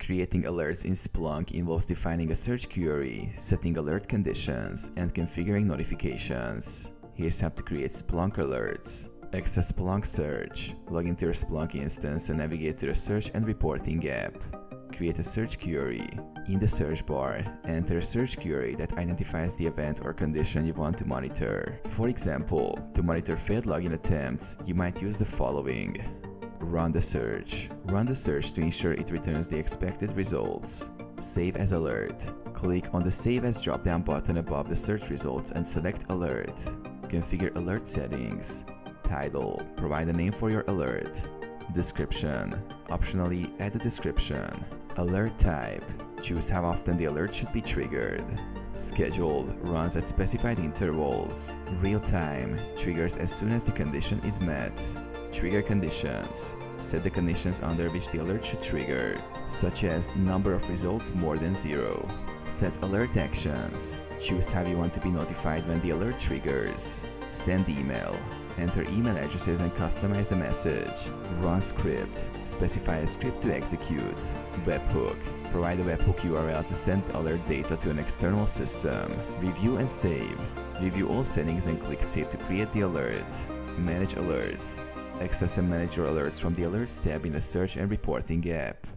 Creating alerts in Splunk involves defining a search query, setting alert conditions, and configuring notifications. Here's how to create Splunk alerts. Access Splunk Search. Log into your Splunk instance and navigate to the Search and Reporting app. Create a search query. In the search bar, enter a search query that identifies the event or condition you want to monitor. For example, to monitor failed login attempts, you might use the following. Run the search. Run the search to ensure it returns the expected results. Save as alert. Click on the Save as drop-down button above the search results and select Alert. Configure alert settings. Title. Provide a name for your alert. Description. Optionally, add a description. Alert type. Choose how often the alert should be triggered. Scheduled. Runs at specified intervals. Real time. Triggers as soon as the condition is met. Trigger conditions. Set the conditions under which the alert should trigger, such as number of results more than 0. Set alert actions. Choose how you want to be notified when the alert triggers. Send email. Enter email addresses and customize the message. Run script. Specify a script to execute. Webhook. Provide a webhook URL to send alert data to an external system. Review and save. Review all settings and click Save to create the alert. Manage alerts. Access and manage your alerts from the Alerts tab in the Search and Reporting app.